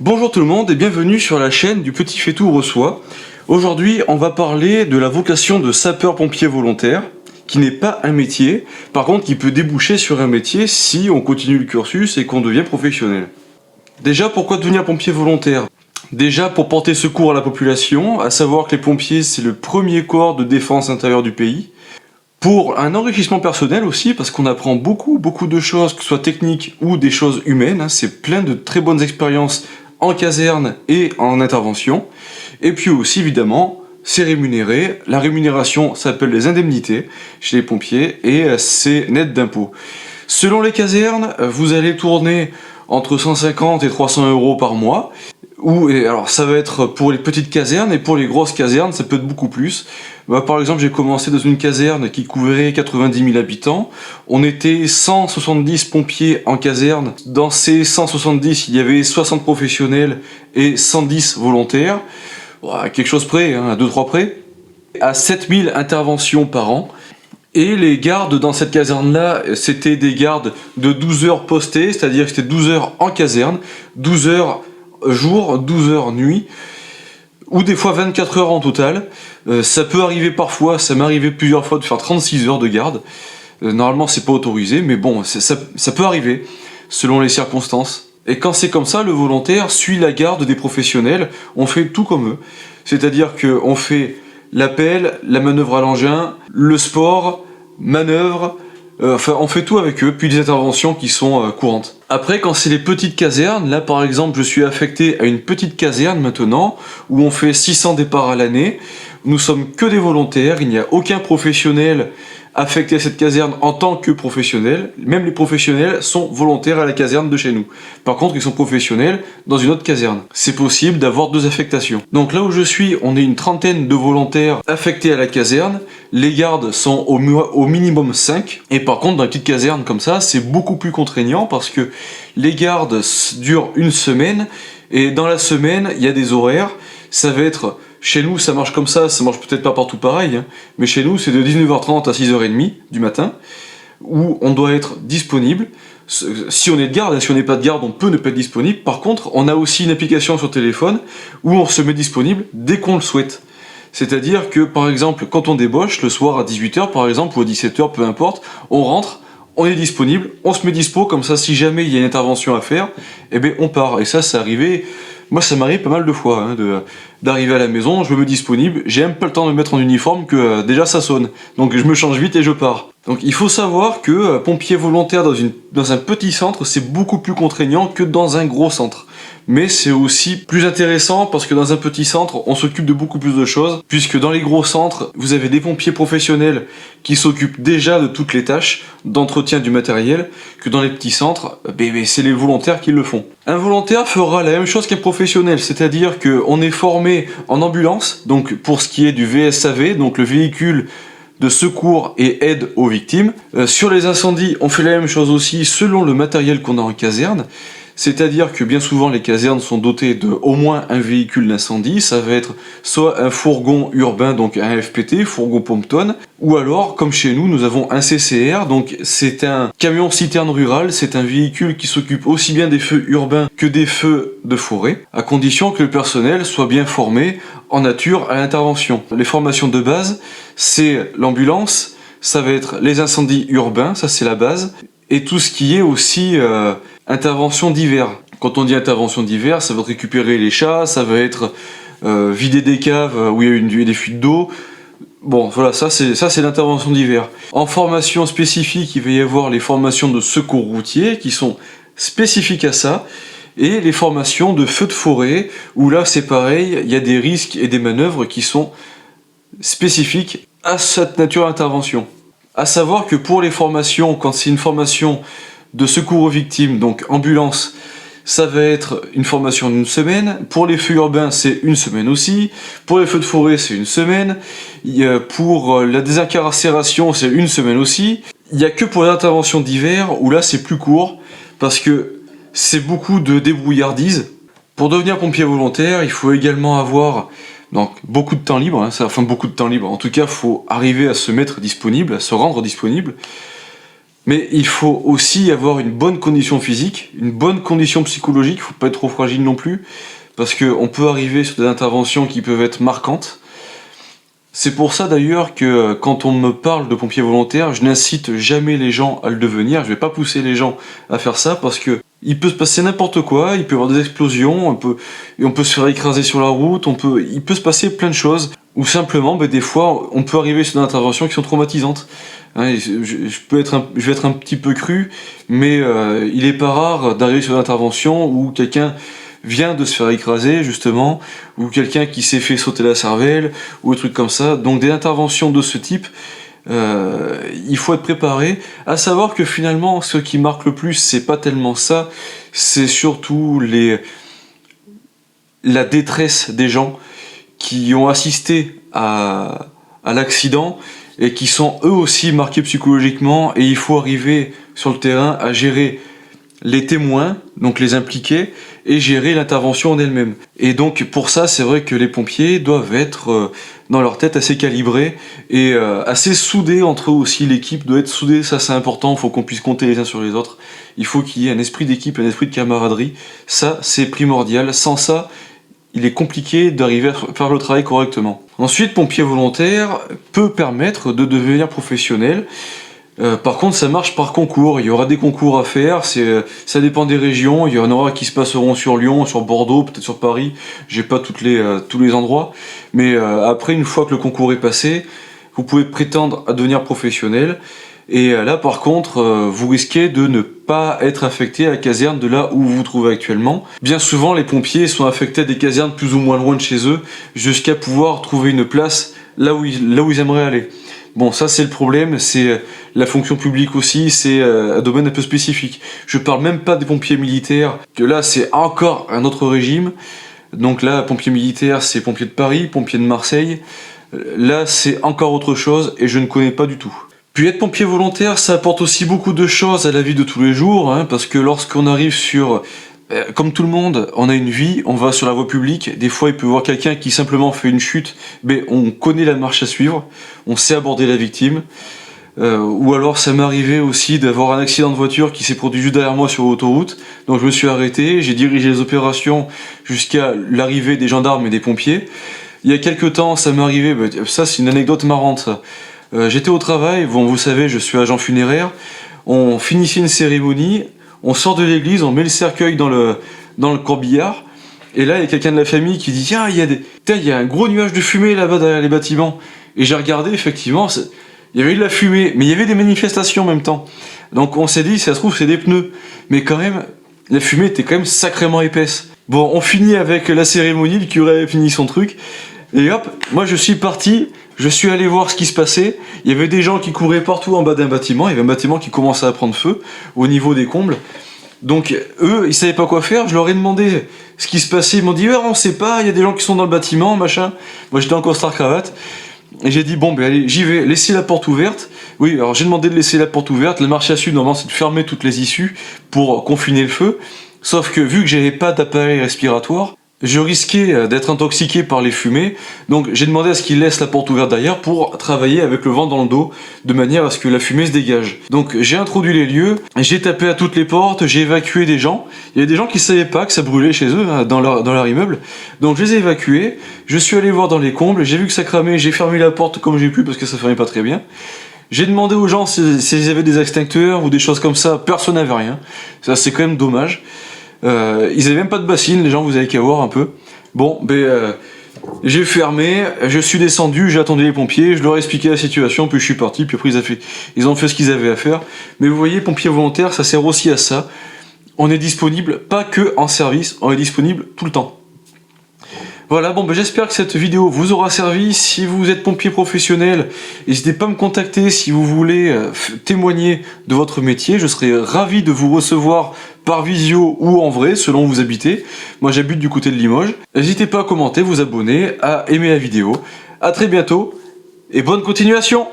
Bonjour tout le monde et bienvenue sur la chaîne du Petit Fétou Reçoit. Aujourd'hui, on va parler de la vocation de sapeur-pompier volontaire, qui n'est pas un métier, par contre qui peut déboucher sur un métier si on continue le cursus et qu'on devient professionnel. Déjà, pourquoi devenir pompier volontaire ? Déjà pour porter secours à la population, à savoir que les pompiers c'est le premier corps de défense intérieure du pays. Pour un enrichissement personnel aussi, parce qu'on apprend beaucoup de choses, que ce soit techniques ou des choses humaines, c'est plein de très bonnes expériences en caserne et en intervention. Et puis aussi évidemment, c'est rémunéré. La rémunération s'appelle les indemnités chez les pompiers et c'est net d'impôts. Selon les casernes, vous allez tourner entre 150 et 300 euros par mois. Alors ça va être pour les petites casernes et pour les grosses casernes ça peut être beaucoup plus. Par exemple j'ai commencé dans une caserne qui couvrait 90 000 habitants. On était 170 pompiers en caserne. Dans ces 170 il y avait 60 professionnels et 110 volontaires. À quelque chose près, à 2-3 près. À 7000 interventions par an. Et les gardes dans cette caserne-là, c'était des gardes de 12 heures postées, c'est-à-dire que c'était 12 heures en caserne, 12 heures jour, 12 heures nuit, ou des fois 24 heures en total. Ça peut arriver parfois, ça m'est arrivé plusieurs fois de faire 36 heures de garde. Normalement c'est pas autorisé, mais bon, ça peut arriver, selon les circonstances. Et quand c'est comme ça, le volontaire suit la garde des professionnels, on fait tout comme eux. C'est-à-dire qu'on fait l'appel, la manœuvre à l'engin, le sport, manœuvre, enfin on fait tout avec eux, puis des interventions qui sont courantes. Après quand c'est les petites casernes, là par exemple je suis affecté à une petite caserne maintenant, où on fait 600 départs à l'année, nous sommes que des volontaires, il n'y a aucun professionnel affecté à cette caserne en tant que professionnel, même les professionnels sont volontaires à la caserne de chez nous. Par contre, ils sont professionnels dans une autre caserne. C'est possible d'avoir 2 affectations. Donc là où je suis, on est une trentaine de volontaires affectés à la caserne. Les gardes sont au minimum 5. Et par contre, dans une petite caserne comme ça, c'est beaucoup plus contraignant parce que les gardes durent une semaine et dans la semaine, il y a des horaires. Ça va être... Chez nous, ça marche comme ça marche peut-être pas partout pareil, mais chez nous, c'est de 19h30 à 6h30 du matin, où on doit être disponible. Si on est de garde, si on n'est pas de garde, on peut ne pas être disponible. Par contre, on a aussi une application sur téléphone où on se met disponible dès qu'on le souhaite. C'est-à-dire que, par exemple, quand on débauche, le soir à 18h par exemple, ou à 17h, peu importe, on rentre, on est disponible, on se met dispo, comme ça, si jamais il y a une intervention à faire, eh bien, on part. Et ça, c'est arrivé... Moi, ça m'arrive pas mal de fois, d'arriver à la maison, je me mets disponible, j'ai même pas le temps de me mettre en uniforme que déjà ça sonne. Donc je me change vite et je pars. Donc il faut savoir que pompier volontaire dans un petit centre, c'est beaucoup plus contraignant que dans un gros centre. Mais c'est aussi plus intéressant parce que dans un petit centre, on s'occupe de beaucoup plus de choses, puisque dans les gros centres, vous avez des pompiers professionnels qui s'occupent déjà de toutes les tâches d'entretien du matériel, que dans les petits centres, c'est les volontaires qui le font. Un volontaire fera la même chose qu'un professionnel, c'est-à-dire qu'on est formé en ambulance, donc pour ce qui est du VSAV, donc le véhicule de secours et aide aux victimes. Sur les incendies, on fait la même chose aussi selon le matériel qu'on a en caserne. C'est-à-dire que bien souvent les casernes sont dotées de au moins un véhicule d'incendie, ça va être soit un fourgon urbain, donc un FPT, fourgon pompe-tonne, ou alors, comme chez nous, nous avons un CCR, donc c'est un camion citerne rural, c'est un véhicule qui s'occupe aussi bien des feux urbains que des feux de forêt, à condition que le personnel soit bien formé en nature à l'intervention. Les formations de base, c'est l'ambulance, ça va être les incendies urbains, ça c'est la base, et tout ce qui est aussi intervention d'hiver. Quand on dit intervention d'hiver, ça va être récupérer les chats, ça va être vider des caves où il y a des fuites d'eau. Bon, voilà, ça c'est l'intervention d'hiver. En formation spécifique, il va y avoir les formations de secours routier qui sont spécifiques à ça, et les formations de feux de forêt, où là c'est pareil, il y a des risques et des manœuvres qui sont spécifiques à cette nature d'intervention. À savoir que pour les formations, quand c'est une formation de secours aux victimes, donc ambulance, ça va être une formation d'une semaine. Pour les feux urbains, c'est une semaine aussi. Pour les feux de forêt, c'est une semaine. Pour la désincarcération, c'est une semaine aussi. Il n'y a que pour les interventions d'hiver, où là c'est plus court, parce que c'est beaucoup de débrouillardise. Pour devenir pompier volontaire, il faut également avoir donc beaucoup de temps libre, beaucoup de temps libre. En tout cas, il faut arriver à se mettre disponible, à se rendre disponible. Mais il faut aussi avoir une bonne condition physique, une bonne condition psychologique, il ne faut pas être trop fragile non plus, parce qu'on peut arriver sur des interventions qui peuvent être marquantes. C'est pour ça d'ailleurs que quand on me parle de pompier volontaire, je n'incite jamais les gens à le devenir, je vais pas pousser les gens à faire ça, parce que il peut se passer n'importe quoi, il peut y avoir des explosions, on peut se faire écraser sur la route, il peut se passer plein de choses, ou simplement, des fois, on peut arriver sur des interventions qui sont traumatisantes. Hein, je vais être un petit peu cru, mais il est pas rare d'arriver sur une intervention où quelqu'un vient de se faire écraser, justement, ou quelqu'un qui s'est fait sauter la cervelle, ou des trucs comme ça. Donc des interventions de ce type, il faut être préparé, à savoir que finalement, ce qui marque le plus, c'est pas tellement ça, c'est surtout la détresse des gens qui ont assisté à l'accident, et qui sont eux aussi marqués psychologiquement, et il faut arriver sur le terrain à gérer les témoins, donc les impliqués, et gérer l'intervention en elle-même. Et donc pour ça, c'est vrai que les pompiers doivent être dans leur tête assez calibrés et assez soudés entre eux aussi. L'équipe doit être soudée, ça c'est important, il faut qu'on puisse compter les uns sur les autres. Il faut qu'il y ait un esprit d'équipe, un esprit de camaraderie. Ça, c'est primordial. Sans ça, il est compliqué d'arriver à faire le travail correctement. Ensuite, pompier volontaire peut permettre de devenir professionnel. Par contre, ça marche par concours. Il y aura des concours à faire. Ça dépend des régions. Il y en aura qui se passeront sur Lyon, sur Bordeaux, peut-être sur Paris. J'ai pas tous les endroits. Mais après, une fois que le concours est passé, vous pouvez prétendre à devenir professionnel. Et là, par contre, vous risquez de ne pas être affecté à la caserne de là où vous vous trouvez actuellement. Bien souvent, les pompiers sont affectés à des casernes plus ou moins loin de chez eux, jusqu'à pouvoir trouver une place là où ils aimeraient aller. Bon, ça c'est le problème, c'est la fonction publique aussi, c'est un domaine un peu spécifique. Je parle même pas des pompiers militaires, que là c'est encore un autre régime. Donc là, pompiers militaires, c'est pompiers de Paris, pompiers de Marseille. Là, c'est encore autre chose et je ne connais pas du tout. Puis être pompier volontaire, ça apporte aussi beaucoup de choses à la vie de tous les jours, hein, parce que lorsqu'on arrive sur... Comme tout le monde, on a une vie, on va sur la voie publique, des fois il peut y avoir quelqu'un qui simplement fait une chute, mais on connaît la marche à suivre, on sait aborder la victime. Ou alors ça m'est arrivé aussi d'avoir un accident de voiture qui s'est produit juste derrière moi sur l'autoroute, donc je me suis arrêté, j'ai dirigé les opérations jusqu'à l'arrivée des gendarmes et des pompiers. Il y a quelques temps, ça m'est arrivé, ça c'est une anecdote marrante ça. J'étais au travail, bon, vous savez, je suis agent funéraire, on finissait une cérémonie, on sort de l'église, on met le cercueil dans le corbillard, et là il y a quelqu'un de la famille qui dit tiens, il y a un gros nuage de fumée là-bas derrière les bâtiments. Et j'ai regardé, effectivement, il y avait eu de la fumée, mais il y avait des manifestations en même temps. Donc on s'est dit, ça se trouve c'est des pneus, mais quand même, la fumée était quand même sacrément épaisse. Bon, on finit avec la cérémonie, le curé avait fini son truc, et hop, moi je suis parti. Je suis allé voir ce qui se passait, il y avait des gens qui couraient partout en bas d'un bâtiment, il y avait un bâtiment qui commençait à prendre feu au niveau des combles. Donc eux, ils savaient pas quoi faire, je leur ai demandé ce qui se passait, ils m'ont dit on sait pas, il y a des gens qui sont dans le bâtiment, machin. Moi j'étais en costard-cravate, et j'ai dit bon ben allez, j'y vais, laissez la porte ouverte. Oui, alors j'ai demandé de laisser la porte ouverte, la marche à suivre normalement c'est de fermer toutes les issues pour confiner le feu. Sauf que vu que j'avais pas d'appareil respiratoire, je risquais d'être intoxiqué par les fumées, donc j'ai demandé à ce qu'ils laissent la porte ouverte derrière pour travailler avec le vent dans le dos, de manière à ce que la fumée se dégage. Donc j'ai introduit les lieux, j'ai tapé à toutes les portes, j'ai évacué des gens. Il y a des gens qui savaient pas que ça brûlait chez eux, hein, dans leur immeuble, donc je les ai évacués, je suis allé voir dans les combles, j'ai vu que ça cramait, j'ai fermé la porte comme j'ai pu parce que ça fermait pas très bien. J'ai demandé aux gens s'ils avaient des extincteurs ou des choses comme ça, personne n'avait rien, ça c'est quand même dommage. Ils avaient même pas de bassine, les gens, vous avez qu'à voir un peu. Bon, j'ai fermé, je suis descendu, j'ai attendu les pompiers, je leur ai expliqué la situation, puis je suis parti, puis après ils ont fait ce qu'ils avaient à faire. Mais vous voyez, pompiers volontaires, ça sert aussi à ça. On est disponible, pas que en service, on est disponible tout le temps. Voilà, bon, j'espère que cette vidéo vous aura servi. Si vous êtes pompier professionnel, n'hésitez pas à me contacter si vous voulez témoigner de votre métier. Je serai ravi de vous recevoir par visio ou en vrai, selon où vous habitez. Moi, j'habite du côté de Limoges. N'hésitez pas à commenter, vous abonner, à aimer la vidéo. À très bientôt et bonne continuation!